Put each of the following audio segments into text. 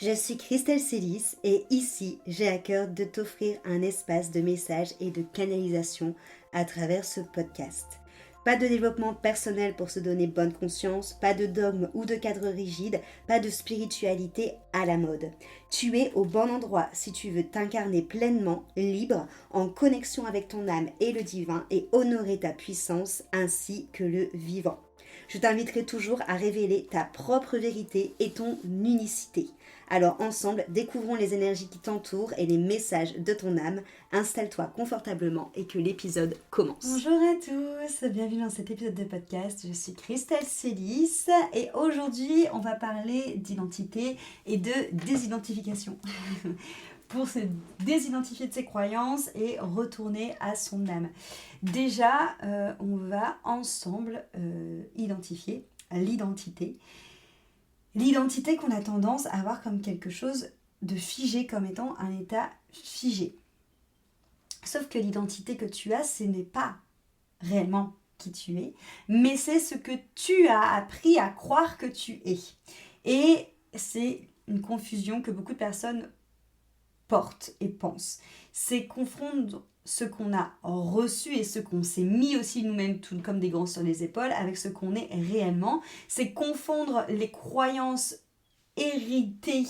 Je suis Christelle Célis et ici, j'ai à cœur de t'offrir un espace de messages et de canalisation à travers ce podcast. Pas de développement personnel pour se donner bonne conscience, pas de dogme ou de cadre rigide, pas de spiritualité à la mode. Tu es au bon endroit si tu veux t'incarner pleinement, libre, en connexion avec ton âme et le divin et honorer ta puissance ainsi que le vivant. Je t'inviterai toujours à révéler ta propre vérité et ton unicité. Alors ensemble, découvrons les énergies qui t'entourent et les messages de ton âme. Installe-toi confortablement et que l'épisode commence. Bonjour à tous, bienvenue dans cet épisode de podcast. Je suis Christelle Célis et aujourd'hui, on va parler d'identité et de désidentification. Pour se désidentifier de ses croyances et retourner à son âme. Déjà, on va ensemble identifier l'identité. L'identité qu'on a tendance à voir comme quelque chose de figé, comme étant un état figé. Sauf que l'identité que tu as, ce n'est pas réellement qui tu es, mais c'est ce que tu as appris à croire que tu es. Et c'est une confusion que beaucoup de personnes portent et pensent. C'est confondre ce qu'on a reçu et ce qu'on s'est mis aussi nous-mêmes tout comme des grands sur les épaules avec ce qu'on est réellement. C'est confondre les croyances héritées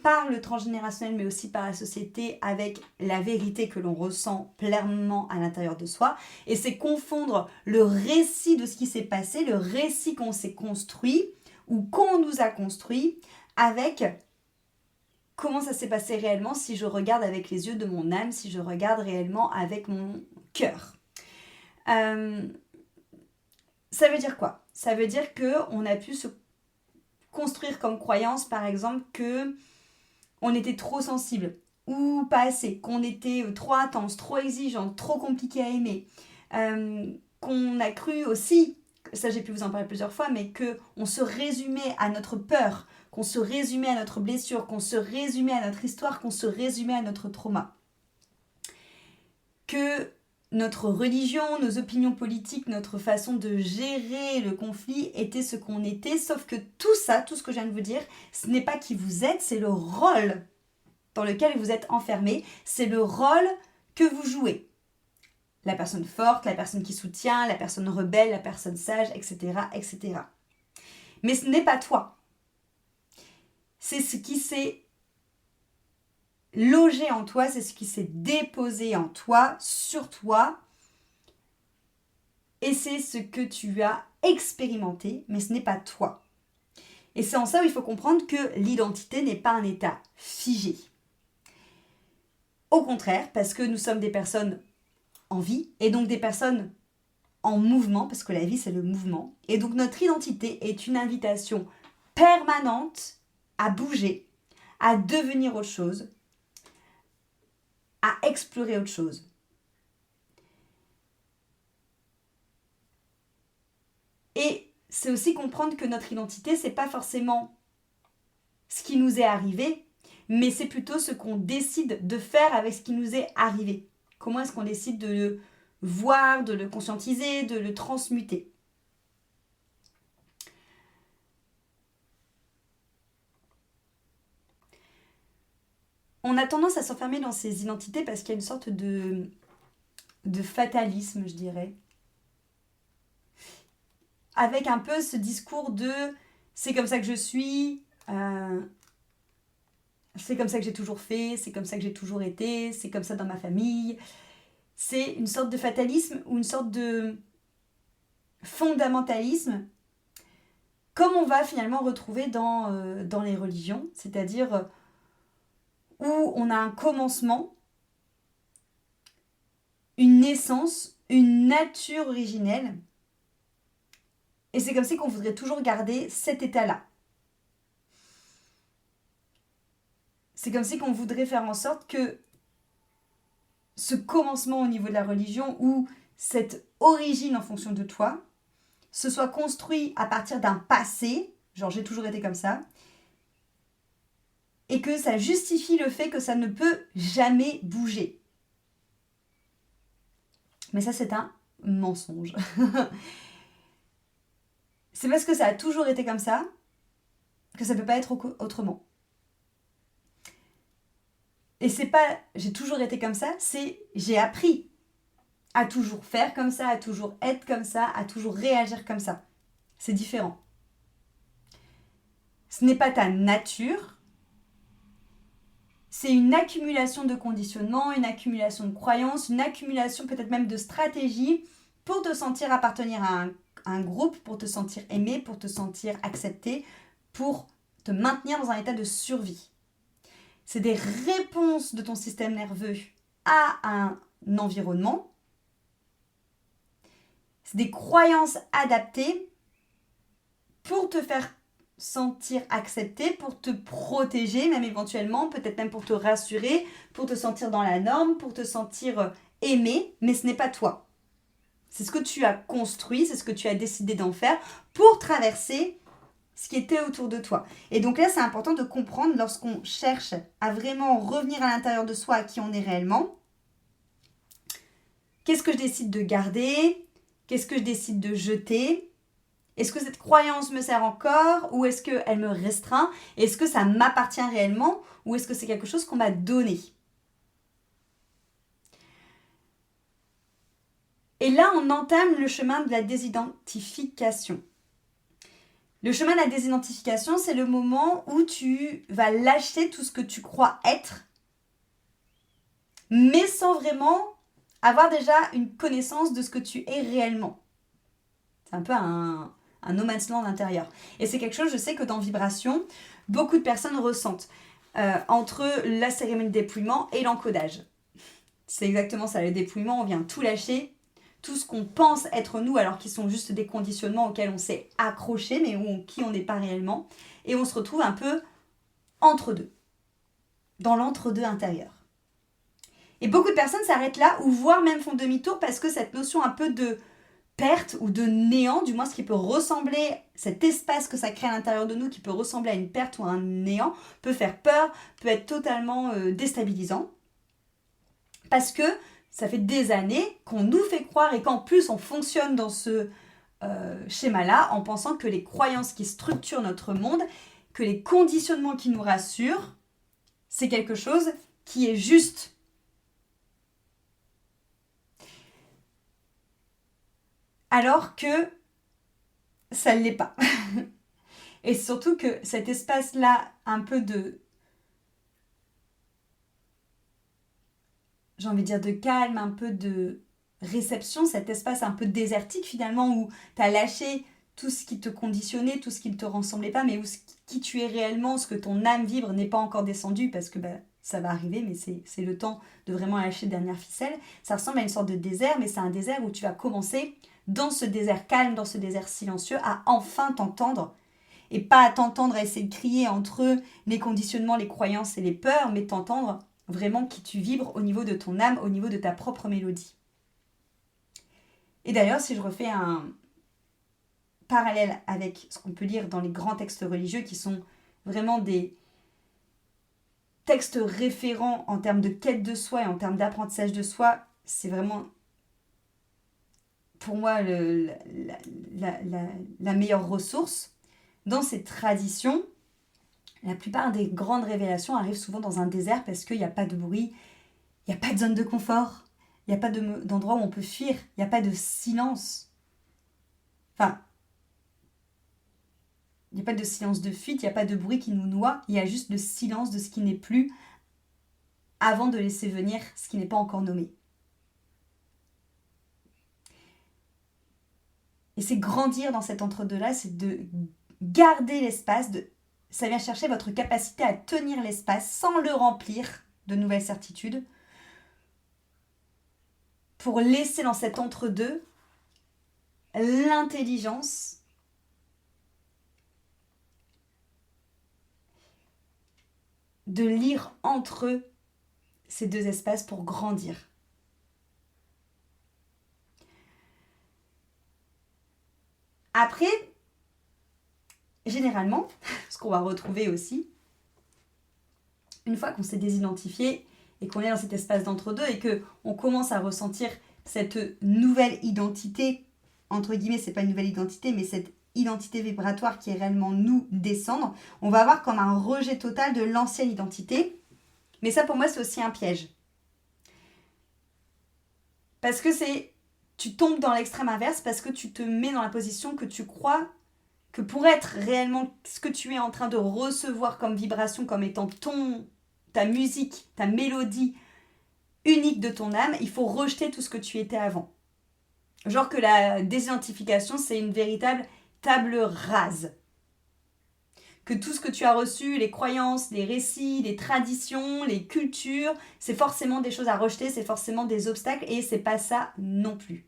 par le transgénérationnel mais aussi par la société avec la vérité que l'on ressent pleinement à l'intérieur de soi. Et c'est confondre le récit de ce qui s'est passé, le récit qu'on s'est construit ou qu'on nous a construit avec comment ça s'est passé réellement si je regarde avec les yeux de mon âme, si je regarde réellement avec mon cœur. Ça veut dire quoi ? Ça veut dire qu'on a pu se construire comme croyance, par exemple, qu'on était trop sensible ou pas assez, qu'on était trop intense, trop exigeante, trop compliqué à aimer, qu'on a cru aussi, ça j'ai pu vous en parler plusieurs fois, mais qu'on se résumait à notre peur, qu'on se résumait à notre blessure, qu'on se résumait à notre histoire, qu'on se résumait à notre trauma. Que notre religion, nos opinions politiques, notre façon de gérer le conflit était ce qu'on était, sauf que tout ça, tout ce que je viens de vous dire, ce n'est pas qui vous êtes, c'est le rôle dans lequel vous êtes enfermé, c'est le rôle que vous jouez. La personne forte, la personne qui soutient, la personne rebelle, la personne sage, etc., etc. Mais ce n'est pas toi. C'est ce qui s'est logé en toi, c'est ce qui s'est déposé en toi, sur toi. Et c'est ce que tu as expérimenté, mais ce n'est pas toi. Et c'est en ça où il faut comprendre que l'identité n'est pas un état figé. Au contraire, parce que nous sommes des personnes en vie, et donc des personnes en mouvement, parce que la vie c'est le mouvement. Et donc notre identité est une invitation permanente à bouger, à devenir autre chose, à explorer autre chose. Et c'est aussi comprendre que notre identité, c'est pas forcément ce qui nous est arrivé, mais c'est plutôt ce qu'on décide de faire avec ce qui nous est arrivé. Comment est-ce qu'on décide de le voir, de le conscientiser, de le transmuter. On a tendance à s'enfermer dans ces identités parce qu'il y a une sorte de fatalisme, je dirais. Avec un peu ce discours de « c'est comme ça que je suis », c'est comme ça que j'ai toujours fait, c'est comme ça que j'ai toujours été, c'est comme ça dans ma famille. C'est une sorte de fatalisme ou une sorte de fondamentalisme, comme on va finalement retrouver dans les religions, c'est-à-dire où on a un commencement, une naissance, une nature originelle, et c'est comme si qu'on voudrait toujours garder cet état-là. C'est comme si qu'on voudrait faire en sorte que ce commencement au niveau de la religion ou cette origine en fonction de toi se soit construit à partir d'un passé, genre j'ai toujours été comme ça, et que ça justifie le fait que ça ne peut jamais bouger. Mais ça, c'est un mensonge. C'est parce que ça a toujours été comme ça que ça ne peut pas être autrement. Et c'est pas j'ai toujours été comme ça, c'est j'ai appris à toujours faire comme ça, à toujours être comme ça, à toujours réagir comme ça. C'est différent. Ce n'est pas ta nature, c'est une accumulation de conditionnements, une accumulation de croyances, une accumulation peut-être même de stratégies pour te sentir appartenir à un groupe, pour te sentir aimé, pour te sentir accepté, pour te maintenir dans un état de survie. C'est des réponses de ton système nerveux à un environnement. C'est des croyances adaptées pour te faire sentir accepté, pour te protéger, même éventuellement, peut-être même pour te rassurer, pour te sentir dans la norme, pour te sentir aimé, mais ce n'est pas toi. C'est ce que tu as construit, c'est ce que tu as décidé d'en faire pour traverser ce qui était autour de toi. Et donc là, c'est important de comprendre lorsqu'on cherche à vraiment revenir à l'intérieur de soi, à qui on est réellement. Qu'est-ce que je décide de garder? Qu'est-ce que je décide de jeter? Est-ce que cette croyance me sert encore ou est-ce qu'elle me restreint? Est-ce que ça m'appartient réellement ou est-ce que c'est quelque chose qu'on m'a donné? Et là, on entame le chemin de la désidentification. Le chemin de la désidentification, c'est le moment où tu vas lâcher tout ce que tu crois être, mais sans vraiment avoir déjà une connaissance de ce que tu es réellement. C'est un peu un no man's land intérieur. Et c'est quelque chose, je sais que dans Vibration, beaucoup de personnes ressentent entre la cérémonie de dépouillement et l'encodage. C'est exactement ça, le dépouillement, on vient tout lâcher, tout ce qu'on pense être nous, alors qu'ils sont juste des conditionnements auxquels on s'est accroché, mais qui on n'est pas réellement. Et on se retrouve un peu entre deux, dans l'entre-deux intérieur. Et beaucoup de personnes s'arrêtent là, ou voire même font demi-tour, parce que cette notion un peu de perte ou de néant, du moins ce qui peut ressembler, cet espace que ça crée à l'intérieur de nous, qui peut ressembler à une perte ou à un néant, peut faire peur, peut être totalement déstabilisant. Parce que ça fait des années qu'on nous fait croire et qu'en plus on fonctionne dans ce schéma-là en pensant que les croyances qui structurent notre monde, que les conditionnements qui nous rassurent, c'est quelque chose qui est juste. Alors que ça ne l'est pas. Et surtout que cet espace-là, un peu de, j'ai envie de dire de calme, un peu de réception, cet espace un peu désertique finalement où tu as lâché tout ce qui te conditionnait, tout ce qui ne te ressemblait pas, mais où qui tu es réellement, ce que ton âme vibre n'est pas encore descendu parce que ça va arriver, mais c'est le temps de vraiment lâcher la dernière ficelle. Ça ressemble à une sorte de désert, mais c'est un désert où tu vas commencer dans ce désert calme, dans ce désert silencieux, à enfin t'entendre. Et pas à t'entendre à essayer de crier entre les conditionnements, les croyances et les peurs, mais t'entendre vraiment qui tu vibres au niveau de ton âme, au niveau de ta propre mélodie. Et d'ailleurs, si je refais un parallèle avec ce qu'on peut lire dans les grands textes religieux qui sont vraiment des textes référents en termes de quête de soi et en termes d'apprentissage de soi, c'est vraiment pour moi la meilleure ressource. Dans ces traditions, la plupart des grandes révélations arrivent souvent dans un désert parce qu'il n'y a pas de bruit, il n'y a pas de zone de confort, il n'y a pas d'endroit où on peut fuir, il n'y a pas de silence. Enfin, il n'y a pas de silence de fuite, il n'y a pas de bruit qui nous noie, il y a juste le silence de ce qui n'est plus avant de laisser venir ce qui n'est pas encore nommé. Et c'est grandir dans cet entre-deux-là, c'est de garder l'espace, ça vient chercher votre capacité à tenir l'espace sans le remplir de nouvelles certitudes, pour laisser dans cet entre-deux l'intelligence de lire entre eux ces deux espaces pour grandir. Après, généralement, ce qu'on va retrouver aussi, une fois qu'on s'est désidentifié et qu'on est dans cet espace d'entre-deux et qu'on commence à ressentir cette nouvelle identité, entre guillemets, c'est pas une nouvelle identité, mais cette identité vibratoire qui est réellement nous descendre, on va avoir comme un rejet total de l'ancienne identité Mais ça, pour moi, c'est aussi un piège. Parce que tu tombes dans l'extrême inverse, parce que tu te mets dans la position que tu crois que pour être réellement ce que tu es en train de recevoir comme vibration, comme étant ta musique, ta mélodie unique de ton âme, il faut rejeter tout ce que tu étais avant. Genre que la désidentification, c'est une véritable table rase. Que tout ce que tu as reçu, les croyances, les récits, les traditions, les cultures, c'est forcément des choses à rejeter, c'est forcément des obstacles et c'est pas ça non plus.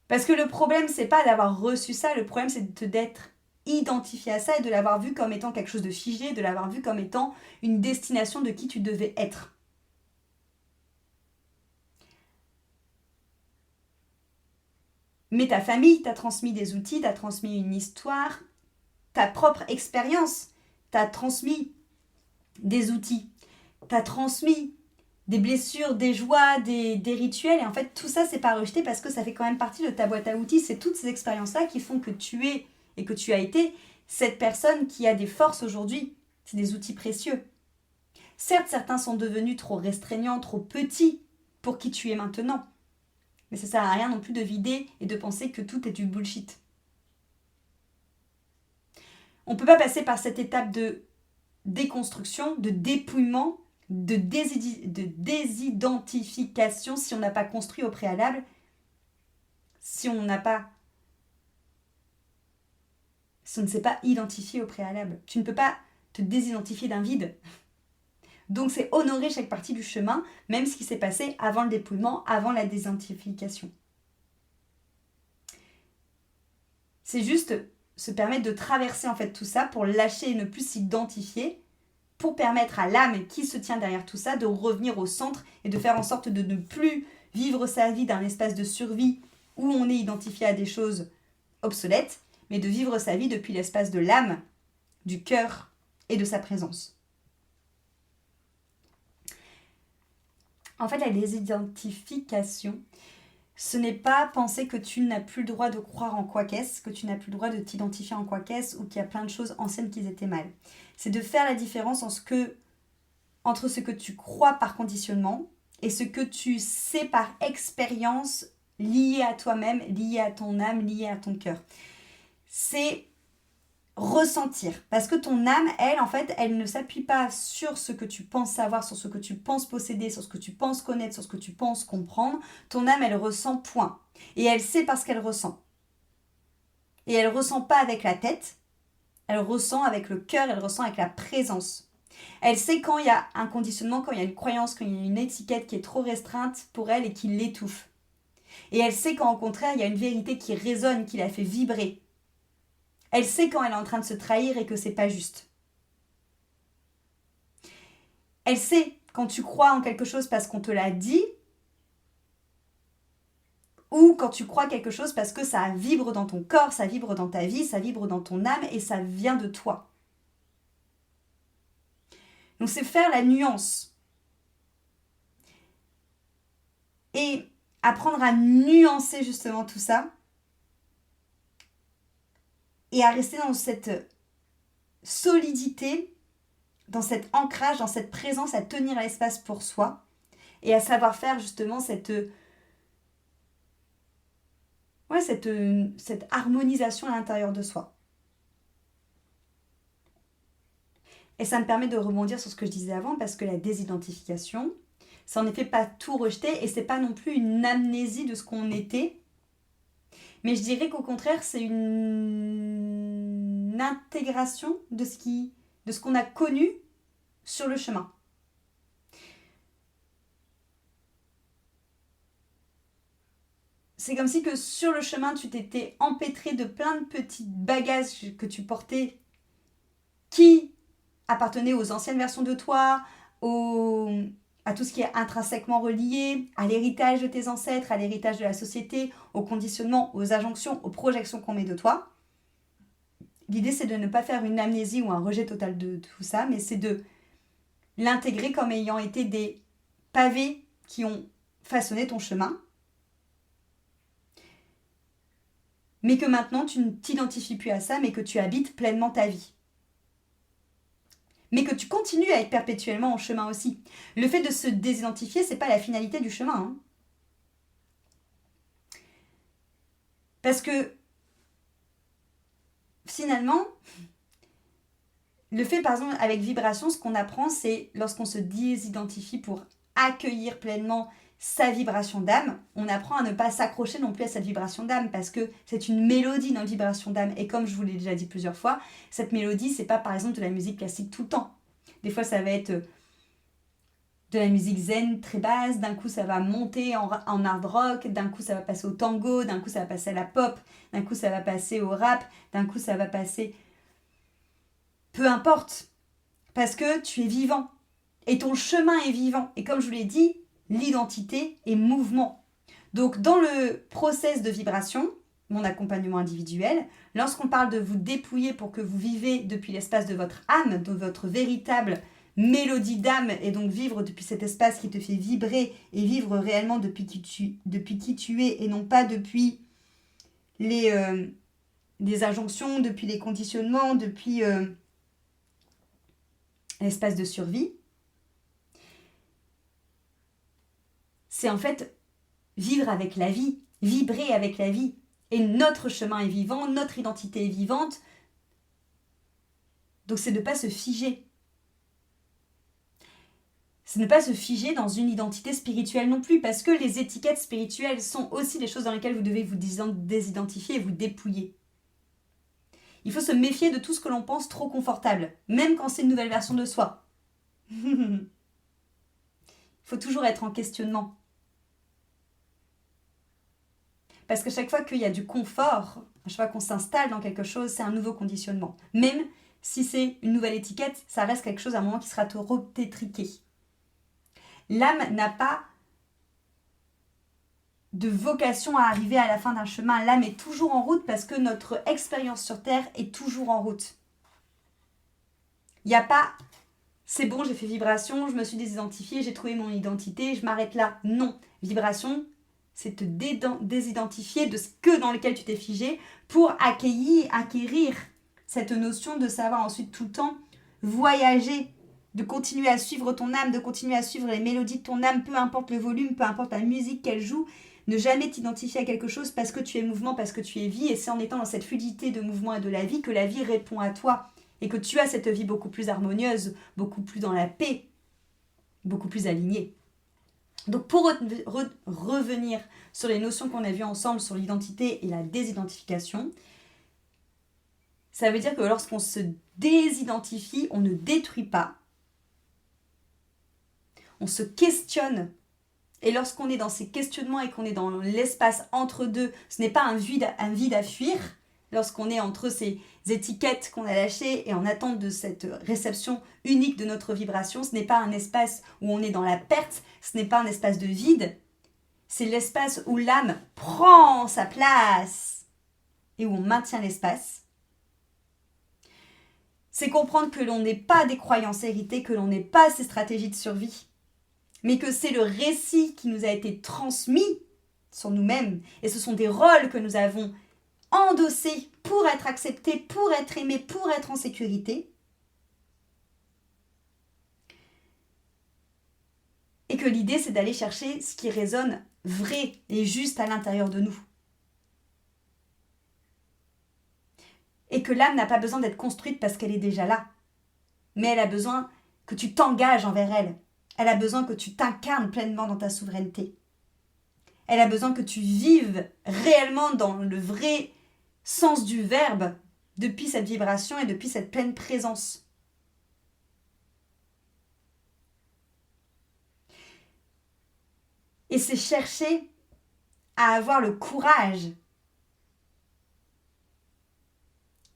Parce que le problème, c'est pas d'avoir reçu ça, le problème, c'est d'être identifié à ça et de l'avoir vu comme étant quelque chose de figé, de l'avoir vu comme étant une destination de qui tu devais être. Mais ta famille t'a transmis des outils, t'a transmis une histoire, ta propre expérience t'a transmis des outils, t'a transmis des blessures, des joies, des rituels. Et en fait, tout ça, c'est pas rejeté parce que ça fait quand même partie de ta boîte à outils. C'est toutes ces expériences-là qui font que tu es et que tu as été cette personne qui a des forces aujourd'hui. C'est des outils précieux. Certes, certains sont devenus trop restreignants, trop petits pour qui tu es maintenant. Mais ça sert à rien non plus de vider et de penser que tout est du bullshit. On ne peut pas passer par cette étape de déconstruction, de dépouillement, de désidentification si on n'a pas construit au préalable, si on ne s'est pas identifié au préalable. Tu ne peux pas te désidentifier d'un vide. Donc c'est honorer chaque partie du chemin, même ce qui s'est passé avant le dépouillement, avant la désidentification. C'est juste se permettre de traverser en fait tout ça pour lâcher et ne plus s'identifier, pour permettre à l'âme qui se tient derrière tout ça de revenir au centre et de faire en sorte de ne plus vivre sa vie d'un espace de survie où on est identifié à des choses obsolètes, mais de vivre sa vie depuis l'espace de l'âme, du cœur et de sa présence. En fait, la désidentification, ce n'est pas penser que tu n'as plus le droit de croire en quoi qu'est-ce, que tu n'as plus le droit de t'identifier en quoi qu'est-ce ou qu'il y a plein de choses anciennes qui étaient mal. C'est de faire la différence entre ce que tu crois par conditionnement et ce que tu sais par expérience liée à toi-même, liée à ton âme, liée à ton cœur. C'est ressentir. Parce que ton âme, elle, en fait, elle ne s'appuie pas sur ce que tu penses savoir, sur ce que tu penses posséder, sur ce que tu penses connaître, sur ce que tu penses comprendre. Ton âme, elle ressent point. Et elle sait parce qu'elle ressent. Et elle ressent pas avec la tête, elle ressent avec le cœur, elle ressent avec la présence. Elle sait quand il y a un conditionnement, quand il y a une croyance, quand il y a une étiquette qui est trop restreinte pour elle et qui l'étouffe. Et elle sait quand au contraire, il y a une vérité qui résonne, qui la fait vibrer. Elle sait quand elle est en train de se trahir et que c'est pas juste. Elle sait quand tu crois en quelque chose parce qu'on te l'a dit, ou quand tu crois quelque chose parce que ça vibre dans ton corps, ça vibre dans ta vie, ça vibre dans ton âme et ça vient de toi. Donc c'est faire la nuance. Et apprendre à nuancer justement tout ça et à rester dans cette solidité, dans cet ancrage, dans cette présence, à tenir l'espace pour soi et à savoir faire justement cette harmonisation à l'intérieur de soi. Et ça me permet de rebondir sur ce que je disais avant parce que la désidentification, c'est en effet pas tout rejeter et c'est pas non plus une amnésie de ce qu'on était. Mais je dirais qu'au contraire, c'est une intégration de ce qu'on a connu sur le chemin. C'est comme si que sur le chemin, tu t'étais empêtré de plein de petits bagages que tu portais qui appartenaient aux anciennes versions de toi, à tout ce qui est intrinsèquement relié, à l'héritage de tes ancêtres, à l'héritage de la société, au conditionnement, aux injonctions, aux projections qu'on met de toi. L'idée, c'est de ne pas faire une amnésie ou un rejet total de tout ça, mais c'est de l'intégrer comme ayant été des pavés qui ont façonné ton chemin, mais que maintenant, tu ne t'identifies plus à ça, mais que tu habites pleinement ta vie. mais que tu continues à être perpétuellement en chemin aussi. Le fait de se désidentifier, c'est pas la finalité du chemin. Hein. Parce que finalement, le fait, par exemple, avec vibration, ce qu'on apprend, c'est lorsqu'on se désidentifie pour accueillir pleinement sa vibration d'âme, on apprend à ne pas s'accrocher non plus à cette vibration d'âme parce que c'est une mélodie, notre vibration d'âme. Et comme je vous l'ai déjà dit plusieurs fois, cette mélodie, c'est pas par exemple de la musique classique tout le temps. Des fois, ça va être de la musique zen très basse, d'un coup ça va monter en hard rock, d'un coup ça va passer au tango, d'un coup ça va passer à la pop, d'un coup ça va passer au rap, d'un coup ça va passer... Peu importe, parce que tu es vivant. Et ton chemin est vivant. Et comme je vous l'ai dit, l'identité est mouvement. Donc dans le process de vibration, mon accompagnement individuel, lorsqu'on parle de vous dépouiller pour que vous vivez depuis l'espace de votre âme, de votre véritable mélodie d'âme, et donc vivre depuis cet espace qui te fait vibrer et vivre réellement depuis qui tu es et non pas depuis les injonctions, depuis les conditionnements, depuis l'espace de survie, c'est en fait vivre avec la vie, vibrer avec la vie. Et notre chemin est vivant, notre identité est vivante. Donc c'est de ne pas se figer. C'est ne pas se figer dans une identité spirituelle non plus, parce que les étiquettes spirituelles sont aussi des choses dans lesquelles vous devez vous désidentifier et vous dépouiller. Il faut se méfier de tout ce que l'on pense trop confortable, même quand c'est une nouvelle version de soi. Il faut toujours être en questionnement. Parce que chaque fois qu'il y a du confort, à chaque fois qu'on s'installe dans quelque chose, c'est un nouveau conditionnement. Même si c'est une nouvelle étiquette, ça reste quelque chose à un moment qui sera trop tétriqué. L'âme n'a pas de vocation à arriver à la fin d'un chemin. L'âme est toujours en route parce que notre expérience sur Terre est toujours en route. Il n'y a pas, c'est bon, j'ai fait vibration, je me suis désidentifiée, j'ai trouvé mon identité, je m'arrête là. Non, vibration, c'est te désidentifier de ce que dans lequel tu t'es figé pour acquérir cette notion de savoir ensuite tout le temps voyager, de continuer à suivre ton âme, de continuer à suivre les mélodies de ton âme, peu importe le volume, peu importe la musique qu'elle joue, ne jamais t'identifier à quelque chose parce que tu es mouvement, parce que tu es vie, et c'est en étant dans cette fluidité de mouvement et de la vie que la vie répond à toi, et que tu as cette vie beaucoup plus harmonieuse, beaucoup plus dans la paix, beaucoup plus alignée. Donc pour revenir sur les notions qu'on a vues ensemble sur l'identité et la désidentification, ça veut dire que lorsqu'on se désidentifie, on ne détruit pas, on se questionne. Et lorsqu'on est dans ces questionnements et qu'on est dans l'espace entre deux, ce n'est pas un vide à fuir. Lorsqu'on est entre ces étiquettes qu'on a lâchées et en attente de cette réception unique de notre vibration, ce n'est pas un espace où on est dans la perte, ce n'est pas un espace de vide, c'est l'espace où l'âme prend sa place et où on maintient l'espace. C'est comprendre que l'on n'est pas des croyances héritées, que l'on n'est pas ces stratégies de survie, mais que c'est le récit qui nous a été transmis sur nous-mêmes, et ce sont des rôles que nous avons endossés pour être acceptés, pour être aimés, pour être en sécurité, et que l'idée c'est d'aller chercher ce qui résonne vrai et juste à l'intérieur de nous. Et que l'âme n'a pas besoin d'être construite parce qu'elle est déjà là, mais elle a besoin que tu t'engages envers elle. Elle a besoin que tu t'incarnes pleinement dans ta souveraineté. Elle a besoin que tu vives réellement dans le vrai sens du verbe depuis cette vibration et depuis cette pleine présence. Et c'est chercher à avoir le courage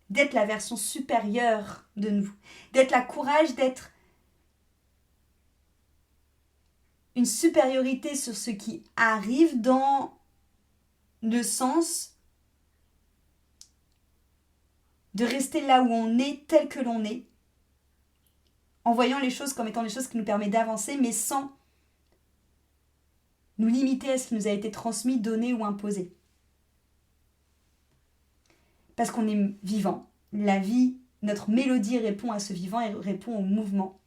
d'être la version supérieure de nous, d'être le courage d'être une supériorité sur ce qui arrive dans le sens de rester là où on est, tel que l'on est, en voyant les choses comme étant des choses qui nous permettent d'avancer, mais sans nous limiter à ce qui nous a été transmis, donné ou imposé. Parce qu'on est vivant. La vie notre mélodie répond à ce vivant et répond au mouvement.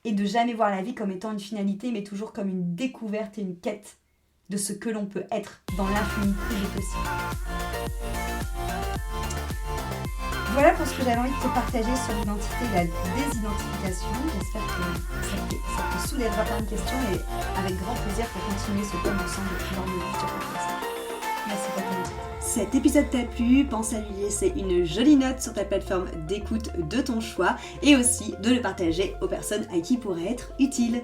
Et de jamais voir la vie comme étant une finalité, mais toujours comme une découverte et une quête de ce que l'on peut être dans l'infinité des possibles. Voilà pour ce que j'avais envie de te partager sur l'identité et la désidentification. J'espère que ça te soulèvera plein de questions et avec grand plaisir pour continuer ce thème ensemble dans le futur podcast. Merci pour ton écoute. Cet épisode t'a plu, pense à lui laisser une jolie note sur ta plateforme d'écoute de ton choix et aussi de le partager aux personnes à qui il pourrait être utile.